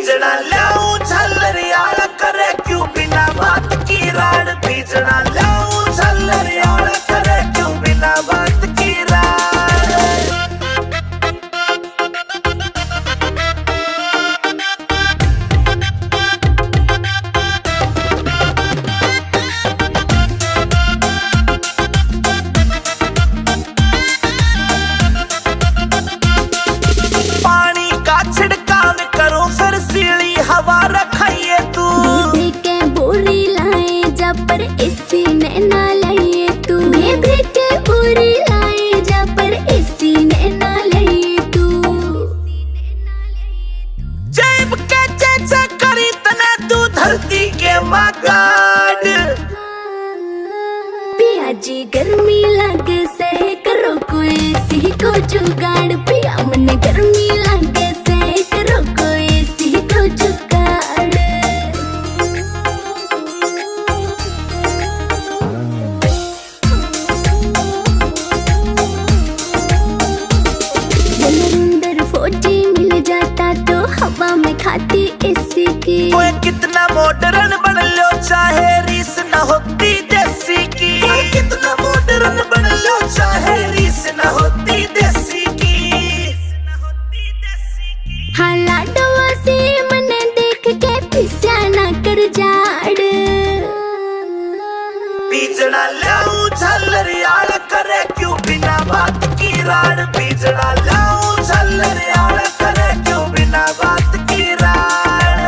बीजना लाऊं झल्लरियाला करे क्यों बिना बात की राड। बीजना लाऊं झल्लरियाला करे क्यों बिना बात की राड। पानी का छिड़काव करो फिर सीली हवा रखाइए तू। बेबे के बोरी लाए जा पर इसी ने ना लाइए तू। बेबे के बोरी लाए जा पर इसी ने ना लाइए तू। जेब के जैसे करी तने तू धरती के मगाड़। पिया जी गर्मी लगे से करो कोई सी को जुगाड़। पिया मन गर्मी लगे से करो कोई सी को जुगाड़। अंदर फौजी मिल जाता तो हवा में खाती इसी की। कोई कितना मॉडर्न बन लो चाहे रीस न होती देसी की। कोई कितना मॉडर्न बन लो चाहे रीस न होती देसी की। हाँ लाडवा से मन देख के पिस्या ना कर जाड़। बीजना लाऊं झल्लरियाला करे क्यों बिना बात की राड। बीजना